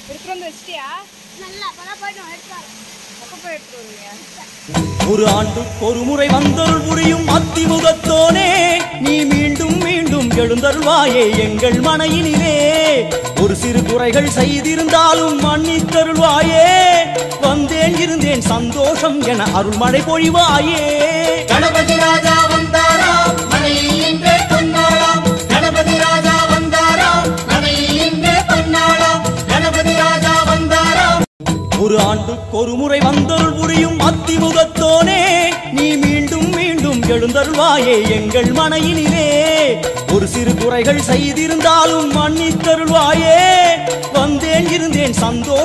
எடுத்துட்டு வந்து வச்சிட்டியா? நல்லா அப்பதான் போயிட்டு எடுத்துறேன். எப்ப போய் எடுத்துட்டு வருவீங்க? ஒரு ஆண்டுக்கு ஒரு முறை வந்தருள் புரியும் அத்திமுகத்தோனே, நீ மீண்டும் மீண்டும் எழுந்தருள்வாயே எங்கள் மனையினிலே. ஒரு சிறு குறைகள் செய்திருந்தாலும் மன்னித்தருள்வாயே, வந்தேன் இருந்தேன் சந்தோஷம் என அருள்மழை பொழிவாயே. கணபதி ராஜா வந்தாரா மனையில் இன்றே பொன்னாளாம். கணபதி ராஜா வந்தாரா மனையில் இன்றே பொன்னாளாம். கணபதி ராஜா வந்தாரா. ஒரு ஆண்டுக்கு ஒரு முறை வந்தருள் புரியும் அத்திமுகத்தோனே, நீ மீண்டும் மீண்டும் எழுந்தருள்வாயே எங்கள் மனையினிலே. ஒரு சிறு குறைகள் செய்திருந்தாலும் மன்னித்தருள்வாயே, வந்தேன் இருந்தேன் சந்தோஷம்